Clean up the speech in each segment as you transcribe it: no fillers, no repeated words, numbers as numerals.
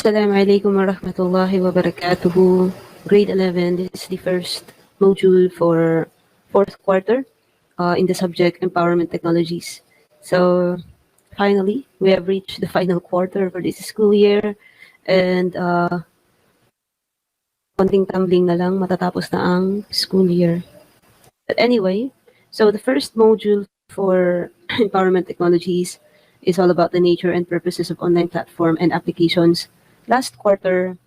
Assalamualaikum warahmatullahi wabarakatuh. Grade 11, this is the first module for fourth quarter in the subject Empowerment Technologies. So finally, we have reached the final quarter for this school year and konting tumbling na lang matatapos na ang school year. But anyway, so the first module for Empowerment Technologies is all about the nature and purposes of online platform and applications. Last quarter,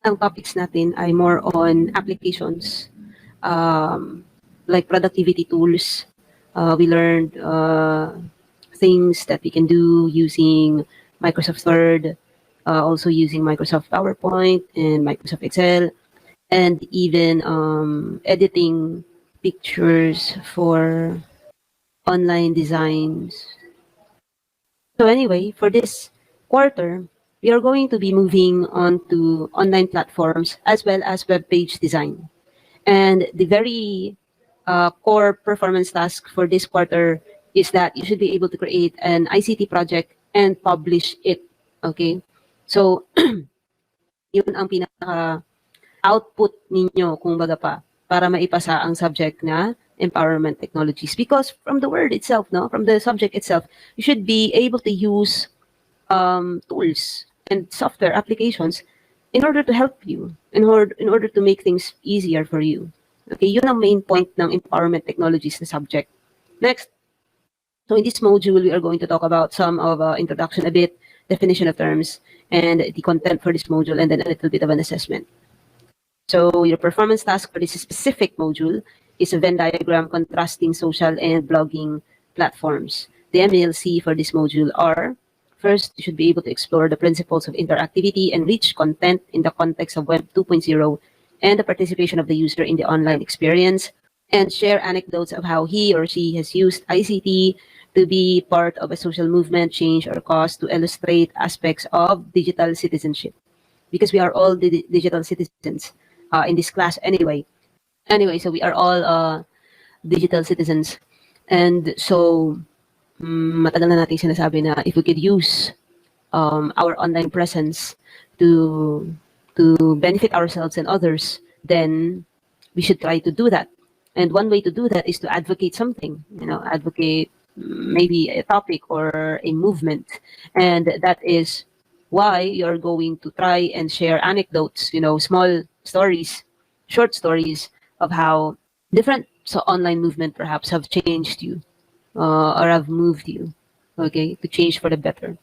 ang topics natin ay more on applications, like productivity tools. We learned things that we can do using Microsoft Word, also using Microsoft PowerPoint and Microsoft Excel, and even editing pictures for online designs. So anyway, for this quarter, we are going to be moving on to online platforms as well as web page design. And the very core performance task for this quarter is that you should be able to create an ICT project and publish it. Okay? So, yun ang pinaka-output ninyo, kung baga pa, para maipasa ang subject na Empowerment Technologies. Because from the word itself, no, from the subject itself, you should be able to use tools and software applications in order to help you, in order to make things easier for you. Okay, yun ang main point ng Empowerment Technologies na subject. Next, so in this module, we are going to talk about some of introduction a bit, definition of terms, and the content for this module, and then a little bit of an assessment. So your performance task for this specific module is a Venn diagram contrasting social and blogging platforms. The MLC for this module are: first, you should be able to explore the principles of interactivity and rich content in the context of Web 2.0 and the participation of the user in the online experience, and share anecdotes of how he or she has used ICT to be part of a social movement, change, or cause to illustrate aspects of digital citizenship. Because we are all digital citizens in this class anyway. So we are all digital citizens. And so, matagal na natin sinasabi na if we could use our online presence to benefit ourselves and others, then we should try to do that. And one way to do that is to advocate something, advocate maybe a topic or a movement. And that is why you're going to try and share anecdotes, small stories, short stories of how different online movement perhaps have changed you. Or have moved you, okay, to change for the better.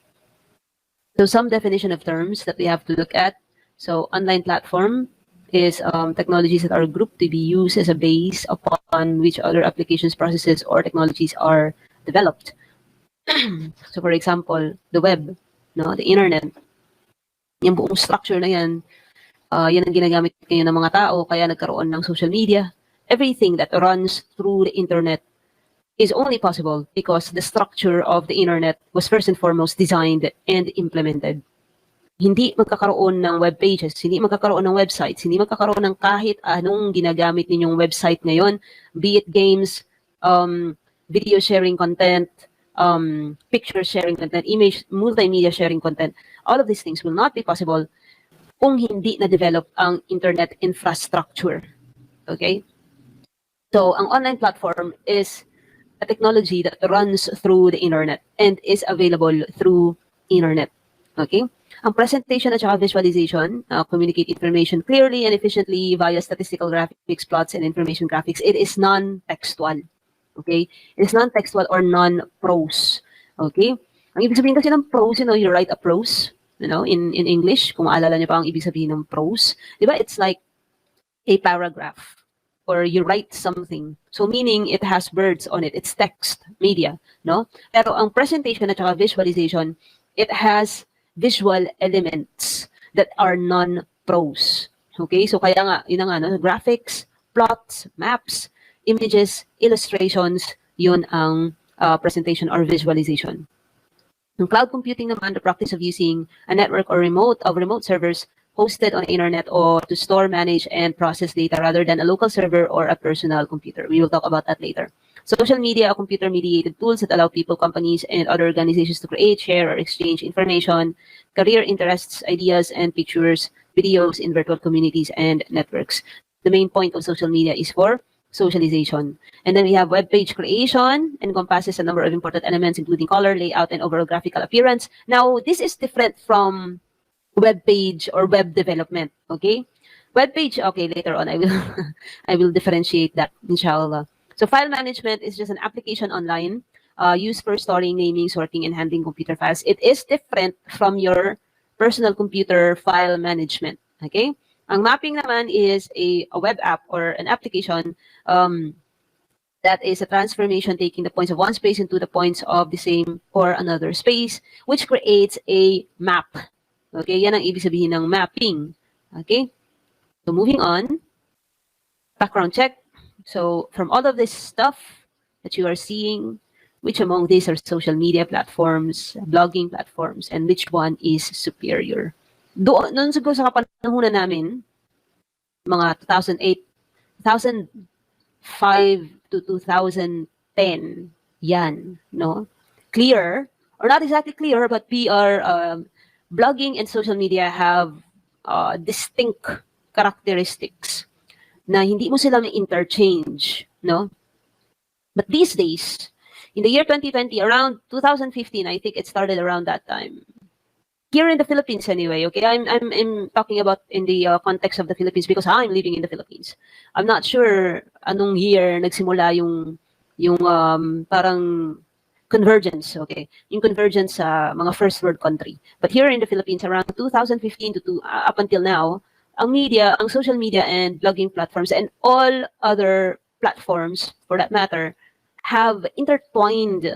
So some definition of terms that we have to look at. So online platform is technologies that are grouped to be used as a base upon which other applications, processes, or technologies are developed. So for example, the web, the internet, yung buong structure na yan, yan ang ginagamit ngayon ng mga tao, kaya nagkaroon ng social media. Everything that runs through the internet is only possible because the structure of the internet was first and foremost designed and implemented. Hindi magkakaroon ng web pages, hindi magkakaroon ng websites, hindi magkakaroon ng kahit anong ginagamit ninyong website ngayon, be it games, video sharing content, picture sharing content, image, multimedia sharing content. All of these things will not be possible kung hindi na-develop ang internet infrastructure. Okay? So, ang online platform is a technology that runs through the internet and is available through internet. Okay? Ang presentation at saka visualization, communicate information clearly and efficiently via statistical graphics, plots, and information graphics. It is non-textual. Okay? It is non-textual or non-prose. Okay? Ang ibig sabihin kasi ng prose, you write a prose, in English, kung maalala niyo pa ang ibig sabihin ng prose. Diba? It's like a paragraph. Or you write something. So meaning it has words on it. It's text media, no? Pero ang presentation at saka visualization, it has visual elements that are non-prose. Okay? So kaya nga, yun nga, graphics, plots, maps, images, illustrations, yun ang presentation or visualization. In cloud computing naman, the practice of using a network or remote servers hosted on the internet or to store, manage, and process data rather than a local server or a personal computer. We will talk about that later. Social media are computer-mediated tools that allow people, companies, and other organizations to create, share, or exchange information, career interests, ideas, and pictures, videos in virtual communities and networks. The main point of social media is for socialization. And then we have web page creation, encompasses a number of important elements, including color, layout, and overall graphical appearance. Now, this is different from web page or web development. Okay, web page. Okay, later on I will I will differentiate that, inshallah. So file management is just an application online used for storing, naming, sorting, and handling computer files. It is different from your personal computer file management. Okay, ang mapping naman is a web app or an application that is a transformation taking the points of one space into the points of the same or another space, which creates a map. Okay, yan ang ibig sabihin ng mapping. Okay, so moving on, background check. So from all of this stuff that you are seeing, which among these are social media platforms, blogging platforms, and which one is superior? Noon siguro sa kapanahunan namin, mga 2008, 2005 to 2010, yan, no? Clear, or not exactly clear, but we are, blogging and social media have distinct characteristics na hindi mo sila ma-interchange, no? But these days, in the year 2020, around 2015, I think it started around that time. Here in the Philippines anyway, okay? I'm talking about in the context of the Philippines because I'm living in the Philippines. I'm not sure anong year nagsimula yung parang convergence, okay? Yung convergence sa mga first world country. But here in the Philippines, around 2015 to up until now, ang media, ang social media and blogging platforms and all other platforms, for that matter, have intertwined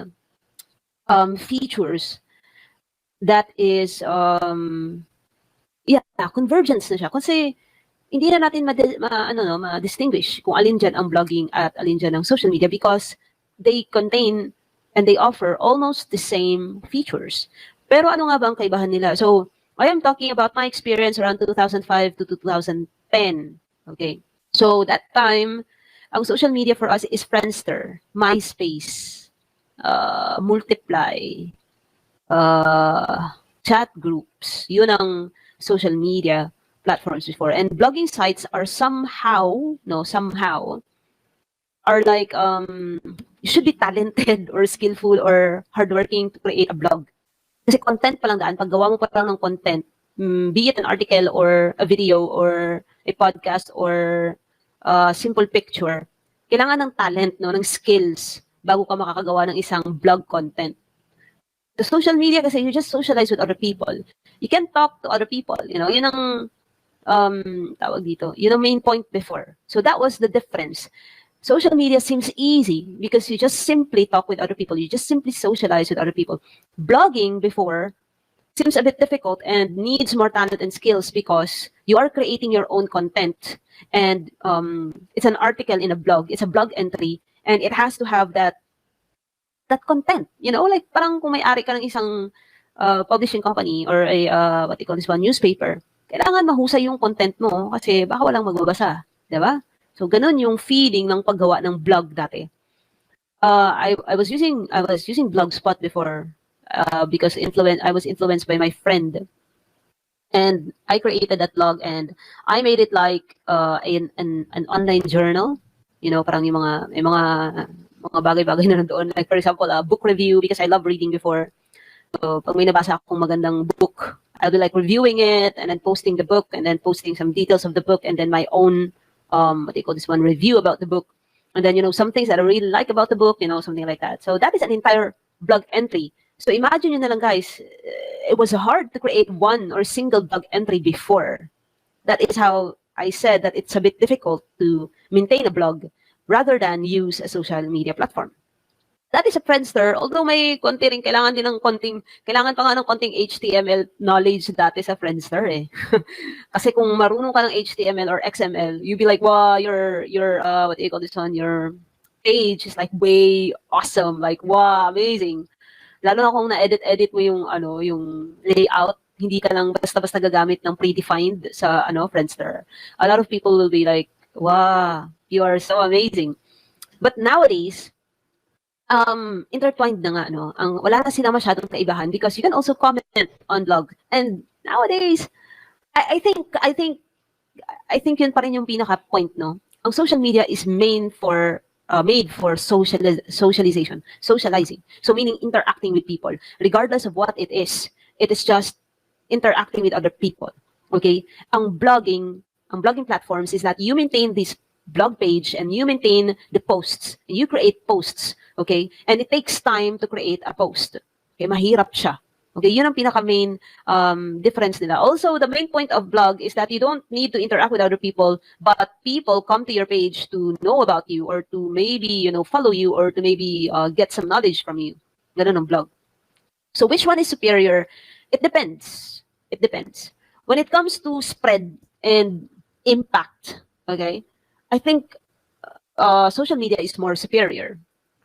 features that is, convergence na siya. Kasi hindi na natin ma-distinguish kung alin dyan ang blogging at alin dyan ang social media because they contain and they offer almost the same features. Pero ano nga ba ang kaibahan nila? So, I am talking about my experience around 2005 to 2010. Okay. So, that time, ang social media for us is Friendster, MySpace, Multiply, chat groups. Yun ang social media platforms before. And blogging sites are somehow are like, you should be talented or skillful or hardworking to create a blog. Kasi content pa lang daan, paggawa mo pa lang ng content, be it an article or a video or a podcast or a simple picture, kailangan ng talent, no, ng skills bago ka makakagawa ng isang blog content. The social media kasi you just socialize with other people. You can talk to other people, you know, yun ang tawag dito, yun ang main point before. So that was the difference. Social media seems easy because you just simply talk with other people. You just simply socialize with other people. Blogging before seems a bit difficult and needs more talent and skills because you are creating your own content. And it's an article in a blog. It's a blog entry. And it has to have that content. You know, like parang kung may-ari ka ng isang publishing company or a, what you call this one, newspaper, kailangan mahusay yung content mo kasi baka walang magbabasa. Diba? So, ganun yung feeling ng paggawa ng blog dati. I was using Blogspot before because I was influenced by my friend. And I created that blog and I made it like an online journal. You know, parang yung mga bagay-bagay na nandoon. Like for example, a book review because I love reading before. So, pag may nabasa akong magandang book, I'll be like reviewing it and then posting the book and then posting some details of the book and then my own what do you call this one, review about the book. And then, you know, some things that I really like about the book, you know, something like that. So that is an entire blog entry. So imagine yun na lang, guys, it was hard to create one or single blog entry before. That is how I said that it's a bit difficult to maintain a blog rather than use a social media platform. That is a Friendster, although may konti rin, kailangan pa nga ng konting HTML knowledge dati sa Friendster eh. Kasi kung marunong ka ng HTML or XML, you'd be like, wow, your what do you call this one, your page is like way awesome, like wow, amazing. Lalo na kung na-edit mo yung layout, hindi ka lang basta-basta gagamit ng predefined sa Friendster. A lot of people will be like, wow, you are so amazing. But nowadays, intertwined na nga, no? Wala na sila masyadong kaibahan because you can also comment on blog. And nowadays, I think yun pa rin yung pinaka-point, no? Ang social media is made for socializing. So meaning interacting with people. Regardless of what it is just interacting with other people. Okay? Ang blogging platforms is that you maintain this blog page and you maintain the posts. And you create posts. Okay? And it takes time to create a post. Okay? Mahirap siya. Okay, yun ang pinaka-main difference nila. Also, the main point of blog is that you don't need to interact with other people, but people come to your page to know about you or to maybe, follow you or to maybe get some knowledge from you. Ganun ang blog. So, which one is superior? It depends. It depends. When it comes to spread and impact, okay, I think social media is more superior.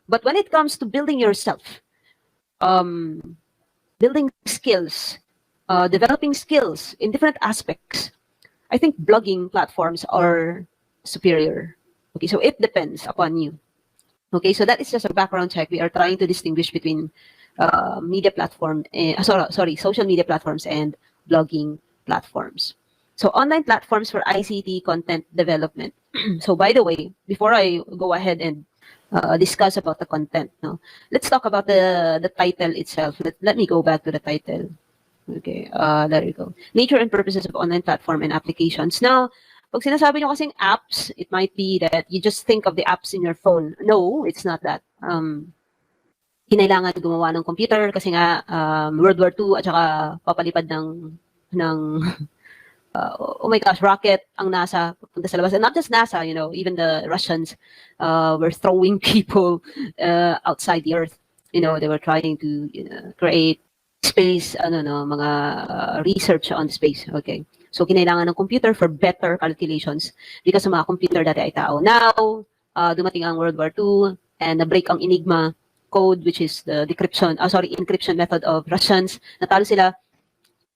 But when it comes to building yourself, building skills, developing skills in different aspects, I think blogging platforms are superior. Okay, so it depends upon you. Okay, so that is just a background check. We are trying to distinguish between social media platforms and blogging platforms. So online platforms for ICT content development. So by the way, before I go ahead and discuss about the content, no, let's talk about the title itself. Let me go back to the title. Okay, there you go. Nature and purposes of online platform and applications. Now, pag sinasabi nyo kasing apps, it might be that you just think of the apps in your phone. No, it's not that. Kinailangan gumawa ng computer kasi nga World War II at saka papalipad ng oh my gosh, rocket ang NASA punta sa labas. And not just NASA, even the Russians were throwing people outside the Earth. They were trying to create space, mga research on space. Okay. So, kinailangan ng computer for better calculations because sa mga computer dati ay tao. Now, dumating ang World War II and na-break ang Enigma code, which is the encryption method of Russians. Natalo sila.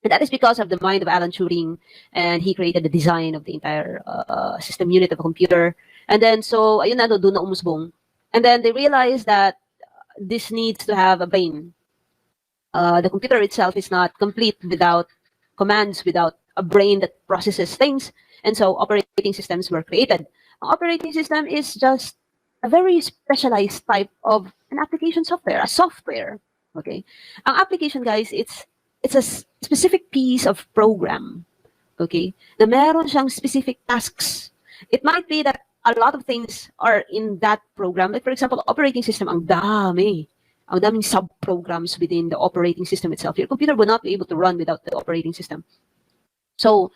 And that is because of the mind of Alan Turing, and he created the design of the entire system unit of a computer. And then, so, ayun na, doon na umusbong. And then they realized that this needs to have a brain. The computer itself is not complete without commands, without a brain that processes things. And so operating systems were created. An operating system is just a very specialized type of an application software, a software. Okay? Ang application, guys, it's a specific piece of program. Okay? Na meron siyang specific tasks. It might be that a lot of things are in that program. Like, for example, operating system, ang daming sub-programs within the operating system itself. Your computer will not be able to run without the operating system. So,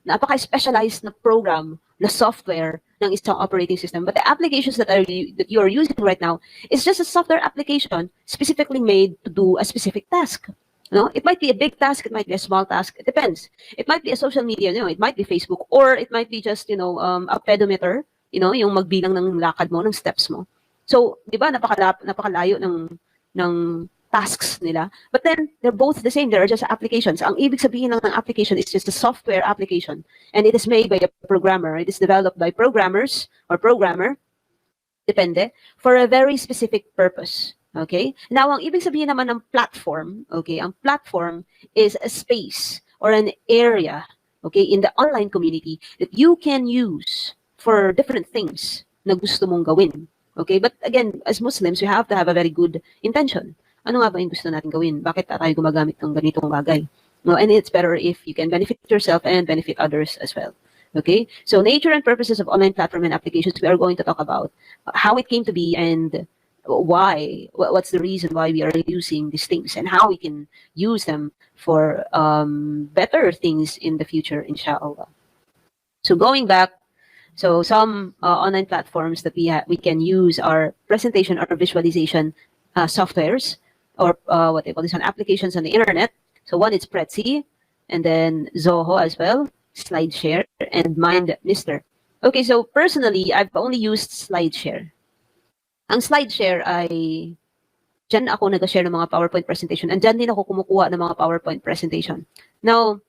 napaka-specialized na program, na software ng isang operating system. But the applications that you are using right now is just a software application specifically made to do a specific task. It might be a big task, it might be a small task, it depends. It might be a social media, it might be Facebook, or it might be just, a pedometer, yung magbilang ng lakad mo, ng steps mo. So, di ba, napakalayo ng tasks nila. But then, they're both the same. They're just applications. Ang ibig sabihin ng application is just a software application. And it is made by a programmer. It is developed by programmers or programmer, depende, for a very specific purpose. Okay? Now, ang ibig sabihin naman ng platform, okay, ang platform is a space or an area, okay, in the online community that you can use for different things na gusto mong gawin. Okay? But again, as Muslims, we have to have a very good intention. Ano nga ba yung gusto natin gawin? Bakit tayo gumagamit ng ganitong bagay? And it's better if you can benefit yourself and benefit others as well. Okay? So, nature and purposes of online platform and applications, we are going to talk about how it came to be and why, what's the reason why we are using these things and how we can use them for better things in the future, inshallah. So, going back, so some online platforms that we can use are presentation or visualization softwares, or what they call this one, applications on the internet. So one is Prezi, and then Zoho as well, SlideShare, and MindMister. Okay, so personally, I've only used SlideShare. Ang SlideShare ay, dyan ako nag-share ng mga PowerPoint presentation, and dyan din ako kumukuha ng mga PowerPoint presentation. Now,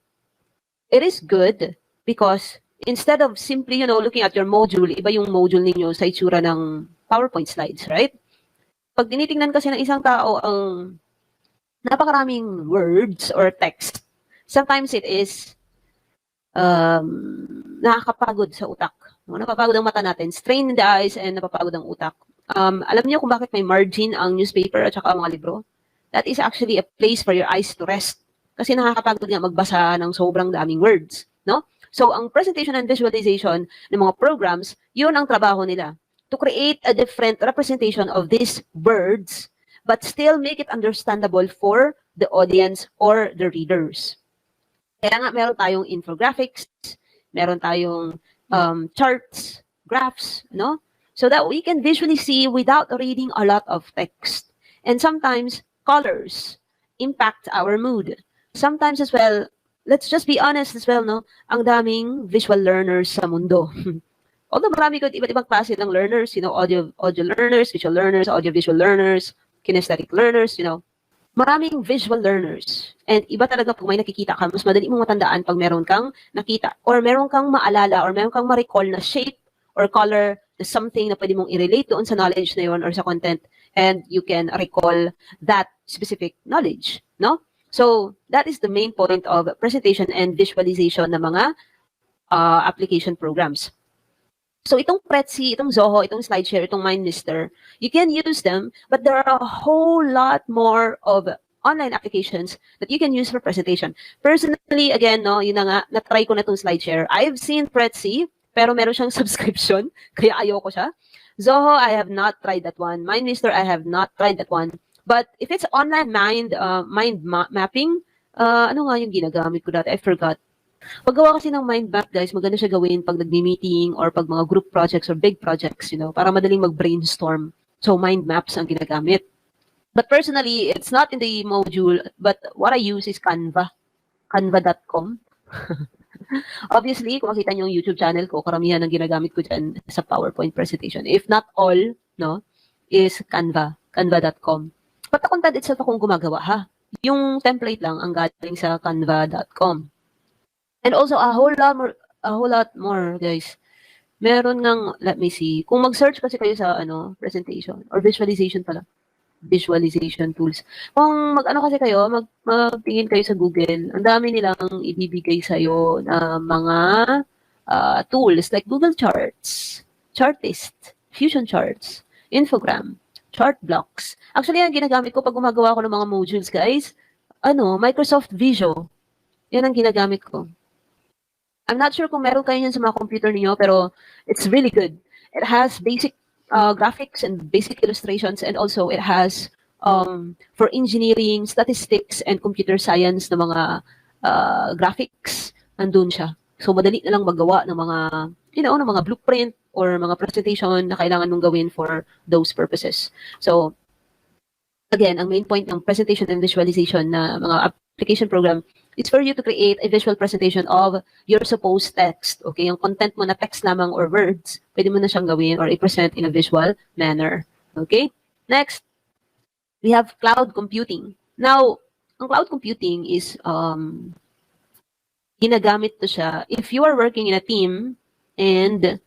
it is good because instead of simply, looking at your module, iba yung module ninyo sa itsura ng PowerPoint slides, right? pag tinitingnan kasi ng isang tao ang napakaraming words or text, sometimes it is nakakapagod sa utak. No? Napapagod ang mata natin, strain in the eyes, and napapagod ang utak. Alam niyo kung bakit may margin ang newspaper at saka ang mga libro? That is actually a place for your eyes to rest. Kasi nakakapagod nga magbasa ng sobrang daming words. No? So, ang presentation and visualization ng mga programs, yun ang trabaho nila. To create a different representation of these words, but still make it understandable for the audience or the readers. Kaya nga meron tayong infographics, meron tayong charts, graphs, no? So that we can visually see without reading a lot of text. And sometimes colors impact our mood. Sometimes as well, let's just be honest as well, no? Ang daming visual learners sa mundo. Although marami ko iba't ibang klase ng learners, audio learners, visual learners, audio-visual learners, kinesthetic learners, maraming visual learners. And iba talaga kung may nakikita ka, mas madali mong matandaan pag meron kang nakita or meron kang maalala or meron kang ma-recall na shape or color na something na pwede mong i-relate doon sa knowledge na yun or sa content, and you can recall that specific knowledge, no? So, that is the main point of presentation and visualization ng mga application programs. So itong Prezi, itong Zoho, itong SlideShare, itong MindLister, you can use them, but there are a whole lot more of online applications that you can use for presentation. Personally, again, no, yun na nga, na-try ko na itong SlideShare. I've seen Prezi, pero meron siyang subscription, kaya ayoko siya. Zoho, I have not tried that one. MindLister, I have not tried that one. But if it's online mind mapping, ano nga yung ginagamit ko dati? I forgot. Paggawa kasi ng mind map, guys, maganda siya gawin pag nagmi-meeting or pag mga group projects or big projects, para madaling mag-brainstorm. So, mind maps ang ginagamit. But personally, it's not in the module, but what I use is Canva. Canva.com. Obviously, kung makita niyo yung YouTube channel ko, karamihan ng ginagamit ko dyan sa PowerPoint presentation. If not all, no, is Canva. Canva.com. But the content itself akong gumagawa, ha? Yung template lang ang galing sa Canva.com. And also, a whole lot more, guys. Meron ngang, let me see, kung mag-search kasi kayo sa, presentation, or visualization pala, visualization tools. Kung mag-ano kasi kayo, magtingin kayo sa Google, ang dami nilang ibibigay sa'yo na mga tools, like Google Charts, Chartist, Fusion Charts, Infogram, Chart Blocks. Actually, ang ginagamit ko pag gumagawa ko ng mga modules, guys, Microsoft Visio. Yan ang ginagamit ko. I'm not sure kung meron kayo yun sa mga computer niyo, pero it's really good. It has basic graphics and basic illustrations, and also it has for engineering, statistics, and computer science na mga graphics. Nandun siya. So, madali na lang magawa ng mga, ng mga blueprint or mga presentation na kailangan mong gawin for those purposes. So, again, ang main point ng presentation and visualization na mga application program, it's for you to create a visual presentation of your supposed text. Okay, yung content mo na text lamang or words, pwede mo na siyang gawin or i-present in a visual manner. Okay, next, we have cloud computing. Now, ang cloud computing is, ginagamit to siya if you are working in a team and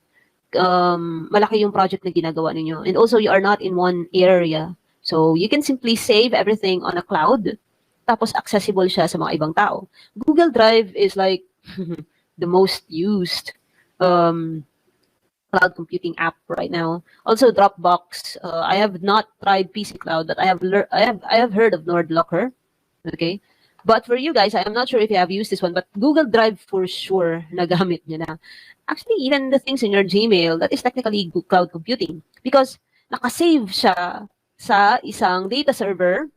malaki yung project na ginagawa ninyo. And also, you are not in one area. So, you can simply save everything on a cloud, tapos accessible siya sa mga ibang tao. Google Drive is like the most used cloud computing app right now. Also, Dropbox. I have not tried PC Cloud, but I have heard of NordLocker. Okay, but for you guys, I am not sure if you have used this one, but Google Drive for sure nagamit niyo na. Actually, even the things in your Gmail, that is technically cloud computing because nakasave siya sa isang data server,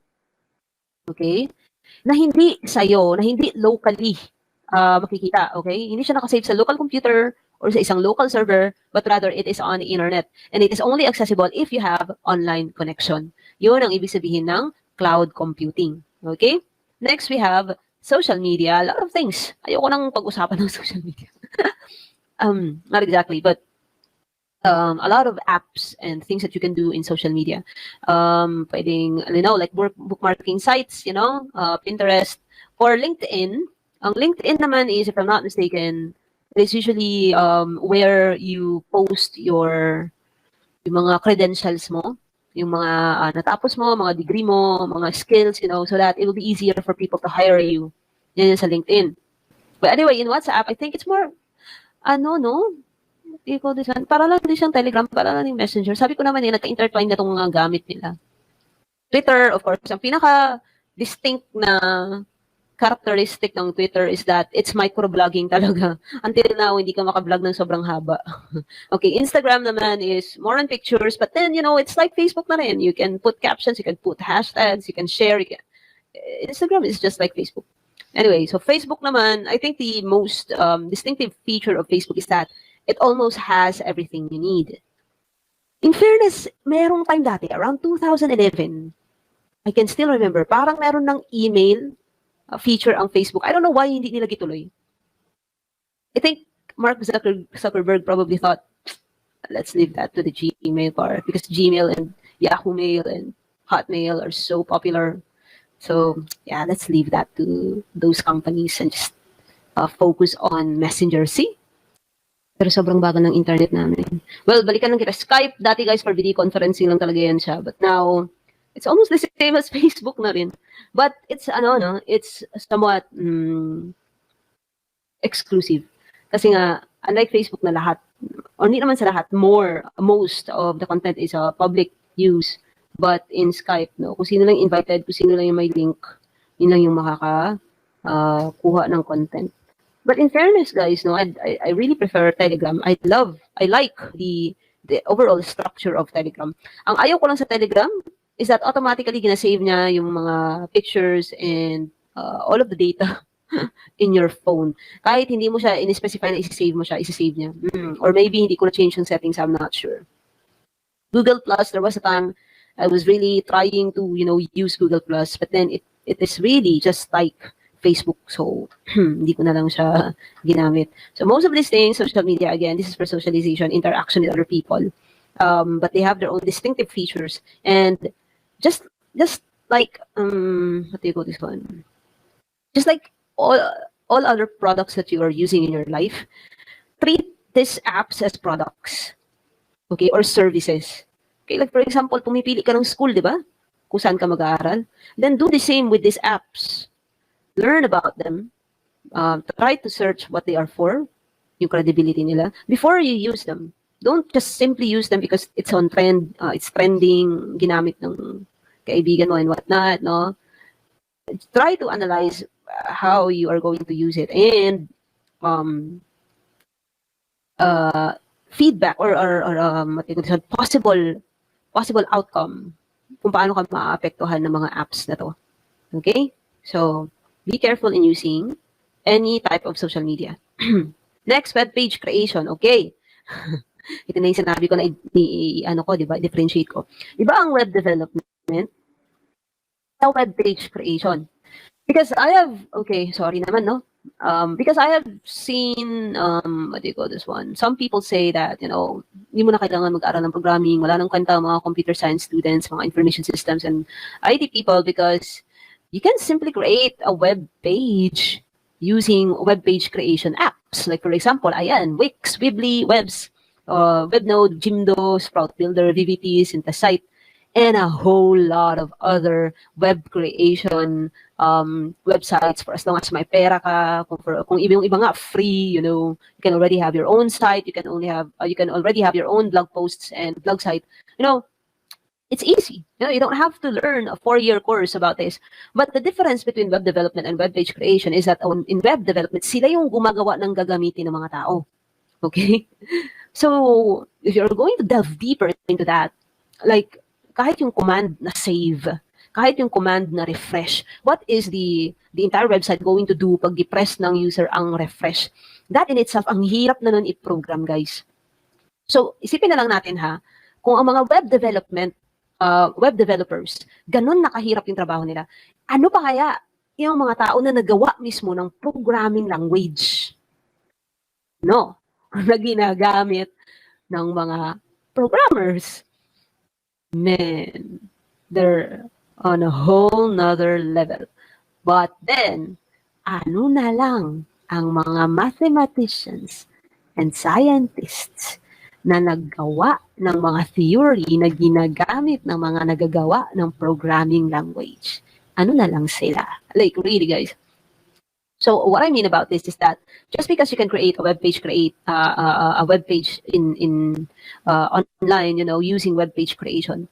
okay, na hindi sa'yo, na hindi locally makikita, okay? Hindi siya nakasave sa local computer or sa isang local server, but rather it is on the internet. And it is only accessible if you have online connection. Yun ang ibig sabihin ng cloud computing, okay? Next, we have social media. A lot of things. Ayoko nang pag-usapan ng social media. Not exactly, but a lot of apps and things that you can do in social media. Pwedeng, like bookmarking sites, Pinterest or LinkedIn. Ang LinkedIn naman is, if I'm not mistaken, it's usually where you post yung mga credentials mo. yung mga natapos mo, mga degree mo, mga skills, so that it will be easier for people to hire you. Yan yung sa LinkedIn. But anyway, in WhatsApp, I think it's more, no? Hindi ko this one. Para lang din siyang Telegram, para lang yung Messenger. Sabi ko naman nagka-intertwine na itong mga gamit nila. Twitter, of course, ang pinaka-distinct na characteristic ng Twitter is that it's microblogging talaga. Until now, hindi ka makablog ng sobrang haba. Okay, Instagram naman is more on pictures, but then, it's like Facebook na rin. You can put captions, you can put hashtags, you can share. Instagram is just like Facebook. Anyway, so Facebook naman, I think the most distinctive feature of Facebook is that it almost has everything you need. In fairness, merong time dati, around 2011, I can still remember, parang meron ng email feature ang Facebook. I don't know why hindi nila gituloy. I think Mark Zuckerberg probably thought, let's leave that to the Gmail part, because Gmail and Yahoo Mail and Hotmail are so popular. So yeah, let's leave that to those companies and just focus on Messenger. See? Pero sobrang bagal ng internet namin. Well, balikan lang kita. Skype, dati guys, for video conferencing lang talaga yan siya. But now, it's almost the same as Facebook na rin. But it's, it's somewhat exclusive. Kasi nga, unlike Facebook na lahat, or hindi naman sa lahat, most of the content is public use. But in Skype, kung sino lang invited, kung sino lang yung may link, yun lang yung kuha ng content. But in fairness, guys, I really prefer Telegram. I like the overall structure of Telegram. Ang ayaw ko lang sa Telegram is that automatically ginasave niya yung mga pictures and all of the data in your phone. Kahit hindi mo siya in-specify na isi-save mo siya, isi-save niya. Or maybe hindi ko na-change yung settings, I'm not sure. Google Plus, there was a time I was really trying to, use Google Plus, but then it is really just like Facebook, so hindi ko na lang siya ginamit. So most of these things, social media, again, this is for socialization, interaction with other people. But they have their own distinctive features. And just like, what do you call this one? Just like all other products that you are using in your life, treat these apps as products, okay, or services. Okay, like for example, pumipili ka ng school, di ba? Kung saan ka mag-aaral. Then do the same with these apps. Learn about them. Try to search what they are for, yung credibility nila, before you use them. Don't just simply use them because it's on trend, it's trending, ginamit ng kaibigan mo and whatnot, no? Try to analyze how you are going to use it and feedback or possible outcome kung paano ka maapektuhan ng mga apps na to. Okay? So, be careful in using any type of social media. Next, webpage creation. Okay. Ito na yung sinabi ko na differentiate ko. Iba ang web development sa webpage creation. Because I have, sorry naman, no? Because I have seen, what do you call this one? Some people say that, hindi mo na kailangan mag-aral ng programming, wala nang kwenta mga computer science students, mga information systems, and IT people, because you can simply create a web page using web page creation apps. Like for example, Wix, Weebly, Webs, Webnode, Jimdo, Sprout Builder, VVT, Synthesite, and a whole lot of other web creation websites for as long as may pera ka. Kung yung iba nga free, you can already have your own site. You can already have your own blog posts and blog site. It's easy. You don't have to learn a 4-year course about this. But the difference between web development and web page creation is that in web development, sila yung gumagawa ng gagamitin ng mga tao. Okay? So, if you're going to delve deeper into that, like, kahit yung command na save, kahit yung command na refresh, what is the entire website going to do pag depress ng user ang refresh? That in itself, ang hirap na nun i-program, guys. So, isipin na lang natin kung ang mga web developers, ganun nakahirap yung trabaho nila. Ano pa kaya yung mga tao na nagawa mismo ng programming language? No, na ginagamit ng mga programmers. Man, they're on a whole nother level. But then, ano na lang ang mga mathematicians and scientists na naggawa ng mga theory na ginagamit ng mga nagagawa ng programming language. Ano na lang sila? Like, really, guys. So what I mean about this is that just because you can create a web page, a web page in online, using web page creation,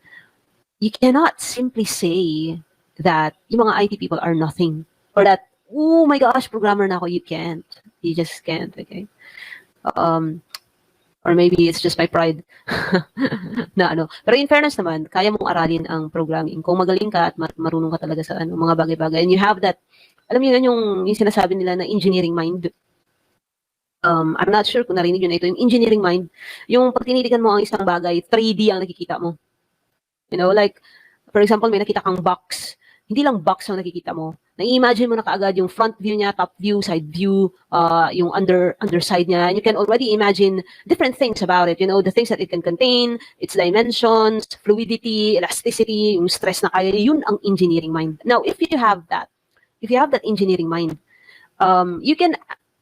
you cannot simply say that yung mga IT people are nothing, or that, oh my gosh, programmer na ako. You can't. You just can't. Okay. Or maybe it's just my pride na ano. Pero in fairness naman, kaya mong aralin ang programming kung magaling ka at marunong ka talaga sa mga bagay-bagay, and you have that, alam niyo yun, yung sinasabi nila na engineering mind. I'm not sure kung narinig yun na ito, yung engineering mind, yung pag tinitigan mo ang isang bagay, 3D ang nakikita mo. Like, for example, may nakita kang box, hindi lang box ang nakikita mo. Na-imagine mo na kaagad yung front view niya, top view, side view, yung underside niya. And you can already imagine different things about it. The things that it can contain, its dimensions, fluidity, elasticity, yung stress na kaya. Yun ang engineering mind. Now, if you have that engineering mind, you can,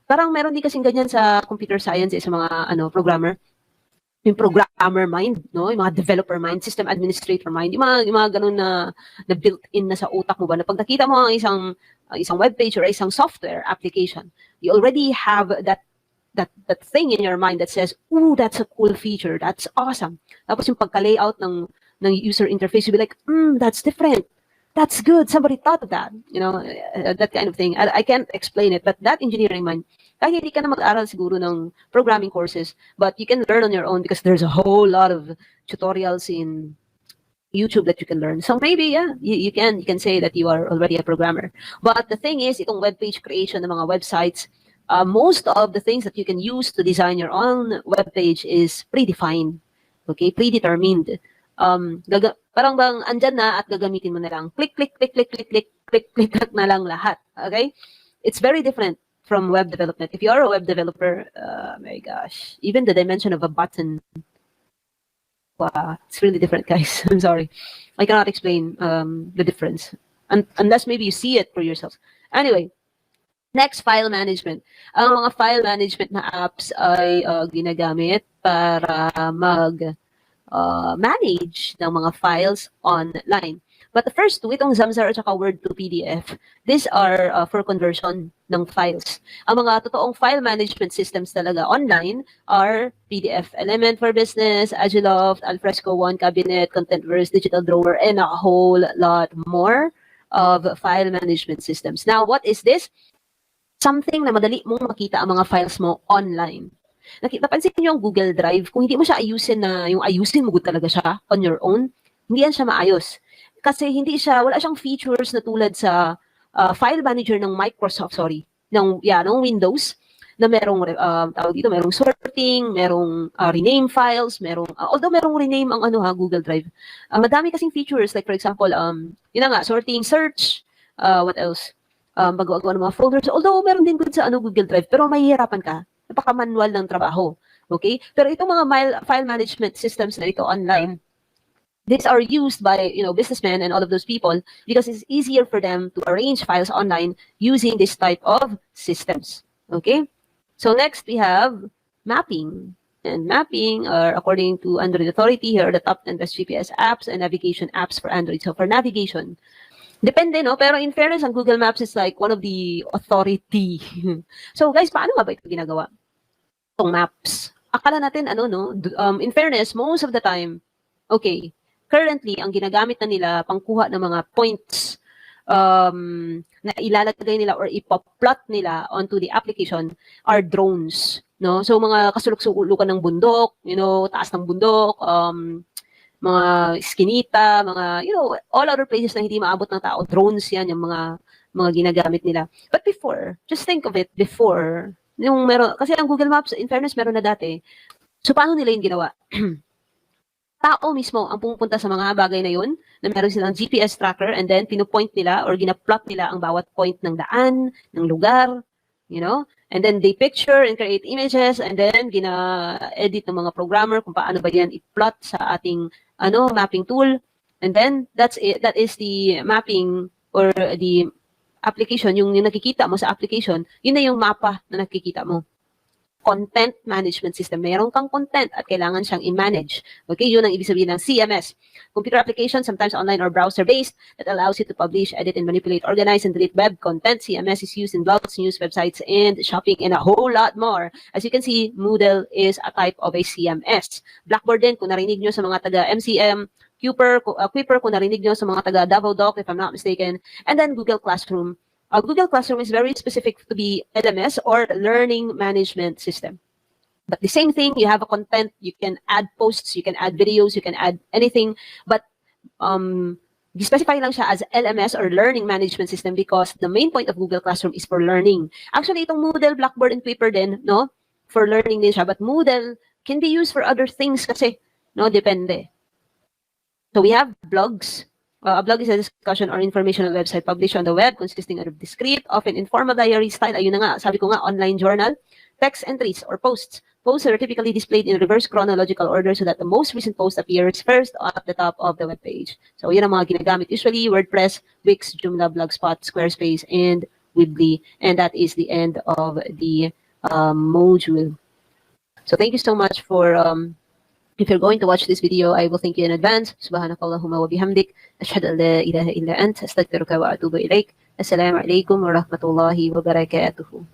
parang meron din kasing ganyan sa computer science, sa mga programmer. Yung programmer mind, yung mga developer mind, system administrator mind, yung mga ganun na built-in na sa utak mo ba, na pag nakita mo ang isang web page or isang software application, you already have that thing in your mind that says, ooh, that's a cool feature, that's awesome. Tapos yung pagka-layout ng user interface, you'll be like, that's different. That's good. Somebody thought of that. That kind of thing. I can't explain it, but that engineering mind, kahit hindi ka na mag-aral siguro ng programming courses, but you can learn on your own because there's a whole lot of tutorials in YouTube that you can learn. So maybe, yeah, you can say that you are already a programmer. But the thing is, itong web page creation ng mga websites, most of the things that you can use to design your own web page is predefined. Okay, predetermined. Parang bang andyan na at gagamitin mo na lang. Click, click, click, click, click, click, click, click na lang lahat. Okay? It's very different from web development. If you are a web developer, my gosh, even the dimension of a button, wow, it's really different, guys. I'm sorry. I cannot explain the difference. Unless maybe you see it for yourselves. Anyway, next, file management. Ang mga file management na apps ay ginagamit para manage ng mga files online. But the first two, itong Zamzar at saka Word to PDF, these are for conversion ng files. Ang mga totoong file management systems talaga online are PDF Element for Business, Agiloft, Alfresco One Cabinet, Contentverse, Digital Drawer, and a whole lot more of file management systems. Now, what is this? Something na madali mong makita ang mga files mo online. Napansin niyo yung Google Drive, kung hindi mo siya ayusin na yung ayusin mo good talaga siya on your own, hindi yan siya maayos. Kasi wala siyang features na tulad sa file manager ng Microsoft, ng Windows, na merong tawag dito, merong sorting, merong rename files, although merong rename ang Google Drive. Madami kasing features, like for example, yun na nga, sorting, search, what else? Magawa ng mga folders. Although meron din good sa Google Drive, pero mahihirapan ka. Napaka-manual ng trabaho. Okay? Pero itong mga file management systems na ito online, these are used by businessmen and all of those people because it's easier for them to arrange files online using this type of systems. Okay? So next we have mapping. And mapping are, according to Android Authority, here are the top 10 best GPS apps and navigation apps for Android. So for navigation, depende, no? Pero in fairness, ang Google Maps is like one of the authority. So guys, paano nga ba ito ginagawa? Itong maps. Akala natin, in fairness, most of the time, okay, currently, ang ginagamit na nila pangkuha ng mga points na ilalagay nila or ipoplot nila onto the application are drones, no? So mga kasulok-sulukan ng bundok, taas ng bundok, mga skinita, mga, all other places na hindi maabot ng tao, drones yan, yung mga ginagamit nila. But before, just think of it, before, kasi ang Google Maps, in fairness, meron na dati. So, paano nila yung ginawa? Tao mismo ang pumupunta sa mga bagay na yun, na meron silang GPS tracker, and then pinupoint nila or ginaplot nila ang bawat point ng daan, ng lugar, and then they picture and create images, and then gina-edit ng mga programmer kung paano ba yan i-plot sa ating mapping tool, and then that's it. That is the mapping or the application, yung nakikita mo sa application, yun na yung mapa na nakikita mo. content management system. Meron kang content at kailangan siyang i-manage. Okay, yun ang ibig sabihin ng CMS. Computer application, sometimes online or browser-based, that allows you to publish, edit, and manipulate, organize, and delete web content. CMS is used in blogs, news, websites, and shopping, and a whole lot more. As you can see, Moodle is a type of a CMS. Blackboard din, kung narinig nyo sa mga taga-MCM, Quipper, kung narinig nyo sa mga taga-Davao Doc, if I'm not mistaken, and then Google Classroom. Google Classroom is very specific to be LMS or Learning Management System. But the same thing, you have a content, you can add posts, you can add videos, you can add anything, but specify lang siya as LMS or Learning Management System because the main point of Google Classroom is for learning. Actually, itong Moodle, Blackboard, and Quipper din, no? For learning din siya, but Moodle can be used for other things kasi, no? Depende. So we have blogs. A blog is a discussion or informational website published on the web consisting of discrete, often informal diary style. Ayun na nga, sabi ko nga, online journal, text entries, or posts. Posts are typically displayed in reverse chronological order so that the most recent post appears first at the top of the web page. So yun ang mga ginagamit. Usually, WordPress, Wix, Joomla, Blogspot, Squarespace, and Weebly. And that is the end of the module. So thank you so much for... if you're going to watch this video, I will thank you in advance. Subhanakallahumma wa bihamdik. Ashhadu an la ilaha illa ant. Astaghfiruka wa atubu ilaik. Assalamu alaikum wa rahmatullahi wa barakatuhu.